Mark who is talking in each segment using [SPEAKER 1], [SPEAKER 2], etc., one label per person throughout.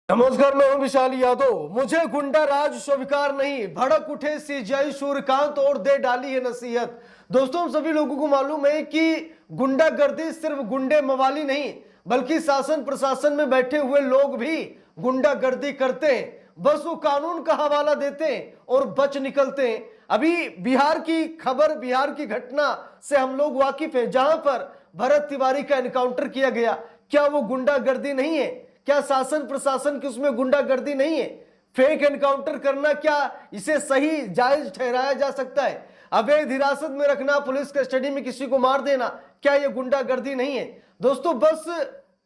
[SPEAKER 1] नमस्कार, मैं हूं विशाल यादव। मुझे गुंडा राज स्वीकार नहीं, भड़क उठे सीजीआई सूर्यकांत और दे डाली है नसीहत। दोस्तों, हम सभी लोगों को मालूम है कि गुंडागर्दी सिर्फ गुंडे मवाली नहीं बल्कि शासन प्रशासन में बैठे हुए लोग भी गुंडागर्दी करते हैं। बस वो कानून का हवाला देते हैं और बच निकलते हैं। अभी बिहार की खबर, बिहार की घटना से हम लोग वाकिफ हैं, जहां पर भरत तिवारी का एनकाउंटर किया गया। क्या वो गुंडागर्दी नहीं है? क्या शासन प्रशासन की उसमें गुंडागर्दी नहीं है? फेक एनकाउंटर करना, क्या इसे सही जायज ठहराया जा सकता है? अवैध हिरासत में रखना, पुलिस कस्टडी में किसी को मार देना, क्या यह गुंडागर्दी नहीं है? दोस्तों, बस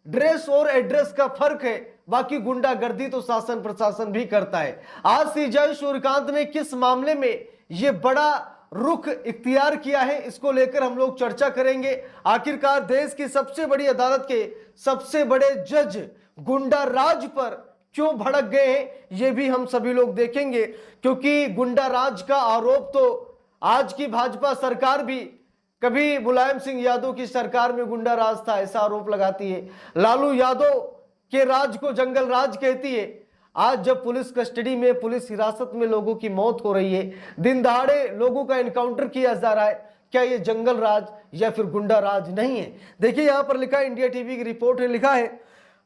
[SPEAKER 1] ड्रेस और एड्रेस का फर्क है, बाकी गुंडागर्दी तो शासन प्रशासन भी करता है। आज सीजीआई सूर्यकांत ने किस मामले में यह बड़ा रुख इख्तियार किया है, इसको लेकर हम लोग चर्चा करेंगे। आखिरकार देश की सबसे बड़ी अदालत के सबसे बड़े जज गुंडा राज पर क्यों भड़क गए हैं, ये भी हम सभी लोग देखेंगे। क्योंकि गुंडा राज का आरोप तो आज की भाजपा सरकार भी, कभी मुलायम सिंह यादव की सरकार में गुंडा राज था ऐसा आरोप लगाती है, लालू यादव के राज को जंगल राज कहती है। आज जब पुलिस कस्टडी में, पुलिस हिरासत में लोगों की मौत हो रही है, दिन दहाड़े लोगों का एनकाउंटर किया जा रहा है, क्या ये जंगल राज या फिर गुंडा राज नहीं है? देखिए, यहां पर लिखा है, इंडिया टीवी की रिपोर्ट है, लिखा है,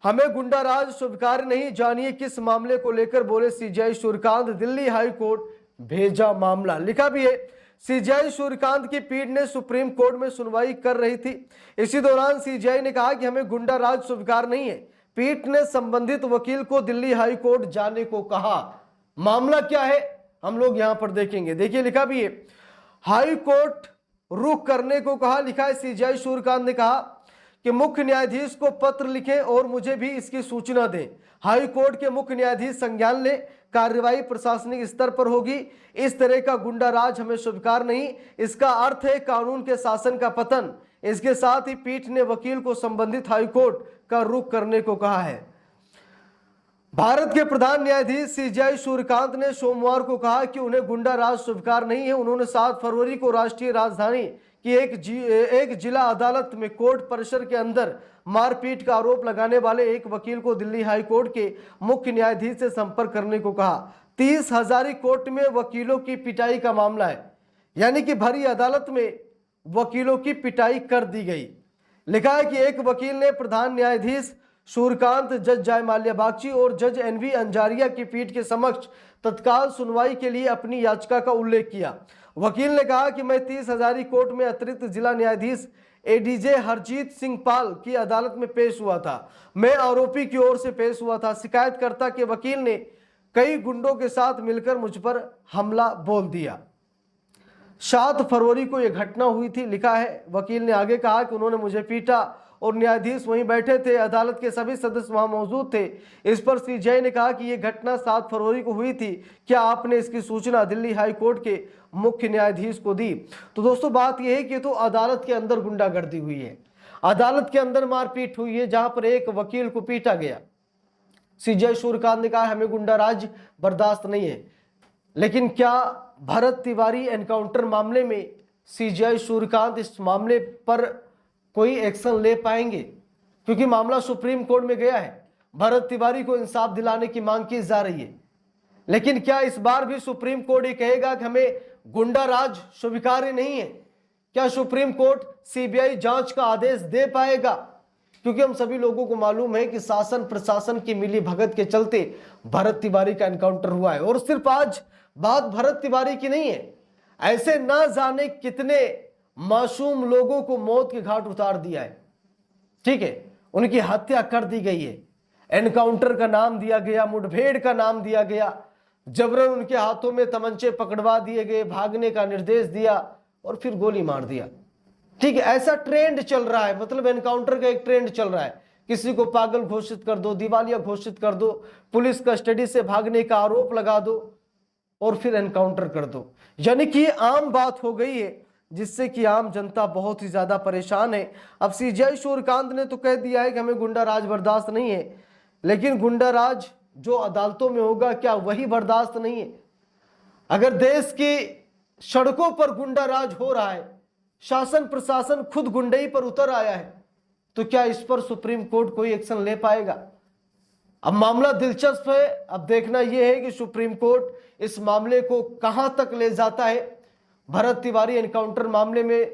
[SPEAKER 1] हमें गुंडा राज स्वीकार नहीं, जानिए किस मामले को लेकर बोले CGI Suryakant, Delhi high court भेजा मामला। लिखा भी है, सीजीआई सूर्यकांत की पीठ ने सुप्रीम कोर्ट में सुनवाई कर रही थी। इसी दौरान सीजीआई ने कहा कि हमें गुंडा राज स्वीकार नहीं है। पीठ ने संबंधित वकील को दिल्ली हाई कोर्ट जाने को कहा। मामला क्या है, हम लोग यहां पर देखेंगे। देखिए, लिखा भी है, हाई कोर्ट रुख करने को कहा। लिखा है, सीजीआई सूर्यकांत ने कहा कि मुख्य न्यायाधीश को पत्र लिखें और मुझे भी इसकी सूचना दें। हाई कोर्ट के मुख्य न्यायाधीश संज्ञान ले, कार्रवाई प्रशासनिक स्तर पर होगी। इस तरह का गुंडा राज हमें स्वीकार नहीं, इसका अर्थ है कानून के शासन का पतन। इसके साथ ही पीठ ने वकील को संबंधित हाई कोर्ट का रुख करने को कहा है। भारत के प्रधान न्यायाधीश सीजीआई सूर्यकांत ने सोमवार को कहा कि उन्हें गुंडा राज स्वीकार नहीं है। उन्होंने 7 फरवरी को राष्ट्रीय राजधानी कि एक जिला अदालत में कोर्ट परिसर के अंदर मारपीट का आरोप लगाने वाले एक वकील को दिल्ली हाई कोर्ट के मुख्य न्यायाधीश से संपर्क करने को कहा। 30 हजारी कोर्ट में वकीलों की पिटाई का मामला है, यानी कि भरी अदालत में वकीलों की पिटाई कर दी गई। लिखा है कि एक वकील ने प्रधान न्यायाधीश सूर्यकांत, जज जयमाल्या बागची और जज एनवी अंजारिया की पीठ के समक्ष तत्काल सुनवाई के लिए अपनी याचिका का उल्लेख किया। वकील ने कहा कि मैं 30 हजारी कोर्ट में अतिरिक्त जिला न्यायाधीश एडीजे हरजीत सिंह पाल की अदालत में पेश हुआ था। मैं आरोपी की ओर से पेश हुआ था। शिकायतकर्ता के वकील ने कई गुंडों के साथ मिलकर मुझ पर हमला बोल दिया। 7 फरवरी को यह घटना हुई थी। लिखा है, वकील ने आगे कहा कि उन्होंने मुझे पीटा और न्यायाधीश वहीं बैठे थे, अदालत के सभी सदस्य वहां मौजूद थे। इस पर सीजीआई ने कहा कि यह घटना 7 फरवरी को हुई थी, क्या आपने इसकी सूचना दिल्ली हाई कोर्ट के मुख्य न्यायाधीश को दी? तो दोस्तों, बात यह है कि तो अदालत के अंदर गुंडागर्दी हुई है, अदालत के अंदर मारपीट हुई है, जहां पर एक वकील को पीटा गया। सीजीआई सूर्यकांत ने कहा हमें गुंडा राज बर्दाश्त नहीं है। लेकिन क्या भरत तिवारी एनकाउंटर मामले में सीजीआई सूर्यकांत इस मामले पर कोई एक्शन ले पाएंगे? क्योंकि मामला सुप्रीम कोर्ट में गया है, भरत तिवारी को इंसाफ दिलाने की मांग की जा रही है। लेकिन क्या इस बार भी सुप्रीम कोर्ट ये कहेगा कि हमें गुंडा राज स्वीकार्य नहीं है? क्या सुप्रीम कोर्ट सीबीआई जांच का आदेश दे पाएगा? क्योंकि हम सभी लोगों को मालूम है कि शासन प्रशासन की मिली भगत के चलते भरत तिवारी का एनकाउंटर हुआ है। और सिर्फ आज बात भरत तिवारी की नहीं है, ऐसे ना जाने कितने मासूम लोगों को मौत के घाट उतार दिया है। ठीक है, उनकी हत्या कर दी गई है, एनकाउंटर का नाम दिया गया, मुठभेड़ का नाम दिया गया, जबरन उनके हाथों में तमंचे पकड़वा दिए गए, भागने का निर्देश दिया और फिर गोली मार दिया। ठीक है, ऐसा ट्रेंड चल रहा है, मतलब एनकाउंटर का एक ट्रेंड चल रहा है। किसी को पागल घोषित कर दो, दिवालिया घोषित कर दो, पुलिस कस्टडी से भागने का आरोप लगा दो और फिर एनकाउंटर कर दो। यानी कि आम बात हो गई है, जिससे कि आम जनता बहुत ही ज्यादा परेशान है। अब सीजीआई सूर्यकांत ने तो कह दिया है कि हमें गुंडा राज बर्दाश्त नहीं है, लेकिन गुंडा राज जो अदालतों में होगा, क्या वही बर्दाश्त नहीं है? अगर देश की सड़कों पर गुंडा राज हो रहा है, शासन प्रशासन खुद गुंडई पर उतर आया है, तो क्या इस पर सुप्रीम कोर्ट कोई एक्शन ले पाएगा? अब मामला दिलचस्प है। अब देखना यह है कि सुप्रीम कोर्ट इस मामले को कहां तक ले जाता है। भरत तिवारी एनकाउंटर मामले में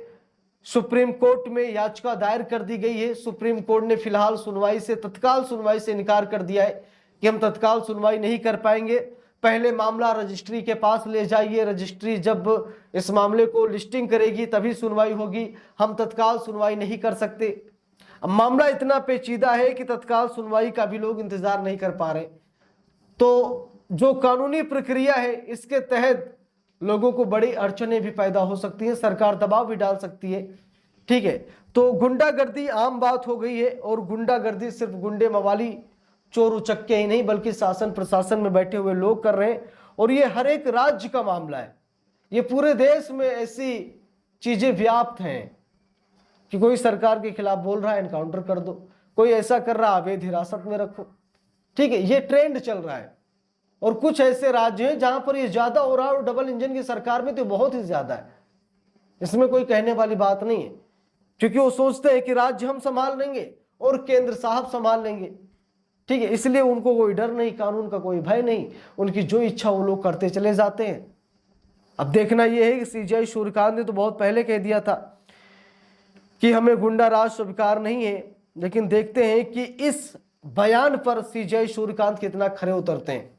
[SPEAKER 1] सुप्रीम कोर्ट में याचिका दायर कर दी गई है। सुप्रीम कोर्ट ने फिलहाल तत्काल सुनवाई से इनकार कर दिया है कि हम तत्काल सुनवाई नहीं कर पाएंगे, पहले मामला रजिस्ट्री के पास ले जाइए, रजिस्ट्री जब इस मामले को लिस्टिंग करेगी तभी सुनवाई होगी, हम तत्काल सुनवाई नहीं कर सकते। अब मामला इतना पेचीदा है कि तत्काल सुनवाई का भी लोग इंतजार नहीं कर पा रहे। तो जो कानूनी प्रक्रिया है इसके तहत लोगों को बड़ी अड़चनें भी पैदा हो सकती हैं, सरकार दबाव भी डाल सकती है। ठीक है, तो गुंडागर्दी आम बात हो गई है और गुंडागर्दी सिर्फ गुंडे मवाली चोर उचक्के ही नहीं बल्कि शासन प्रशासन में बैठे हुए लोग कर रहे हैं। और ये हर एक राज्य का मामला है, ये पूरे देश में ऐसी चीजें व्याप्त हैं कि कोई सरकार के खिलाफ बोल रहा है एनकाउंटर कर दो, कोई ऐसा कर रहा है अवैध हिरासत में रखो। ठीक है, ये ट्रेंड चल रहा है। और कुछ ऐसे राज्य हैं जहां पर ये ज्यादा हो रहा है और डबल इंजन की सरकार में तो बहुत ही ज्यादा है, इसमें कोई कहने वाली बात नहीं है, क्योंकि वो सोचते हैं कि राज्य हम संभाल लेंगे और केंद्र साहब संभाल लेंगे। ठीक है, इसलिए उनको कोई डर नहीं, कानून का कोई भय नहीं, उनकी जो इच्छा वो लोग करते चले जाते हैं। अब देखना यह है कि सीजेआई सूर्यकांत ने तो बहुत पहले कह दिया था कि हमें गुंडा राज स्वीकार नहीं है, लेकिन देखते हैं कि इस बयान पर सीजेआई सूर्यकांत कितना खरे उतरते हैं।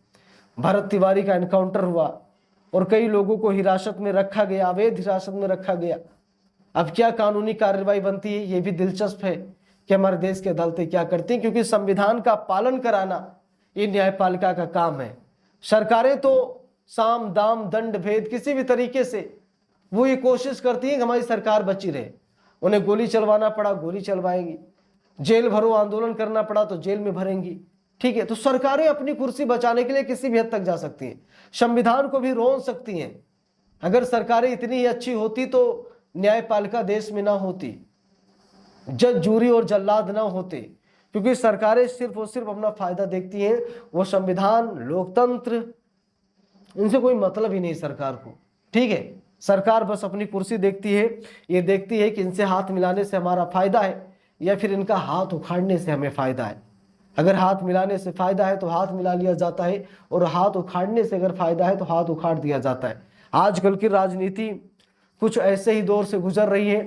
[SPEAKER 1] भरत तिवारी का एनकाउंटर हुआ और कई लोगों को हिरासत में रखा गया, अवैध हिरासत में रखा गया। अब क्या कानूनी कार्रवाई बनती है, ये भी दिलचस्प है कि हमारे देश की अदालतें क्या करती हैं, क्योंकि संविधान का पालन कराना ये न्यायपालिका का काम है। सरकारें तो साम दाम दंड भेद किसी भी तरीके से वो ये कोशिश करती है कि हमारी सरकार बची रहे। उन्हें गोली चलवाना पड़ा गोली चलवाएंगी, जेल भरो आंदोलन करना पड़ा तो जेल में भरेंगी। ठीक है, तो सरकारें अपनी कुर्सी बचाने के लिए किसी भी हद तक जा सकती हैं, संविधान को भी रोन सकती हैं। अगर सरकारें इतनी ही अच्छी होती तो न्यायपालिका देश में ना होती, जज जूरी और जल्लाद ना होते, क्योंकि सरकारें सिर्फ और सिर्फ अपना फायदा देखती हैं। वो संविधान लोकतंत्र इनसे कोई मतलब ही नहीं सरकार को। ठीक है, सरकार बस अपनी कुर्सी देखती है, ये देखती है कि इनसे हाथ मिलाने से हमारा फायदा है या फिर इनका हाथ उखाड़ने से हमें फायदा है। अगर हाथ मिलाने से फायदा है तो हाथ मिला लिया जाता है, और हाथ उखाड़ने से अगर फायदा है तो हाथ उखाड़ दिया जाता है। आजकल की राजनीति कुछ ऐसे ही दौर से गुजर रही है।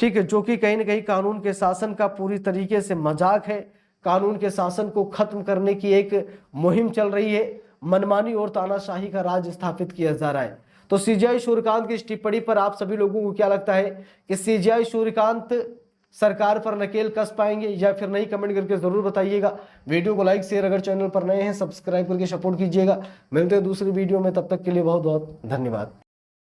[SPEAKER 1] ठीक है, जो कि कहीं ना कहीं कानून के शासन का पूरी तरीके से मजाक है। कानून के शासन को खत्म करने की एक मुहिम चल रही है, मनमानी और तानाशाही का राज स्थापित किया जा रहा है। तो सीजेआई सूर्यकांत की इस टिप्पणी पर आप सभी लोगों को क्या लगता है कि सीजेआई सूर्यकांत सरकार पर नकेल कस पाएंगे या फिर नहीं? कमेंट करके जरूर बताइएगा। वीडियो को लाइक शेयर, अगर चैनल पर नए हैं सब्सक्राइब करके सपोर्ट कीजिएगा। मिलते हैं दूसरी वीडियो में, तब तक के लिए बहुत बहुत धन्यवाद।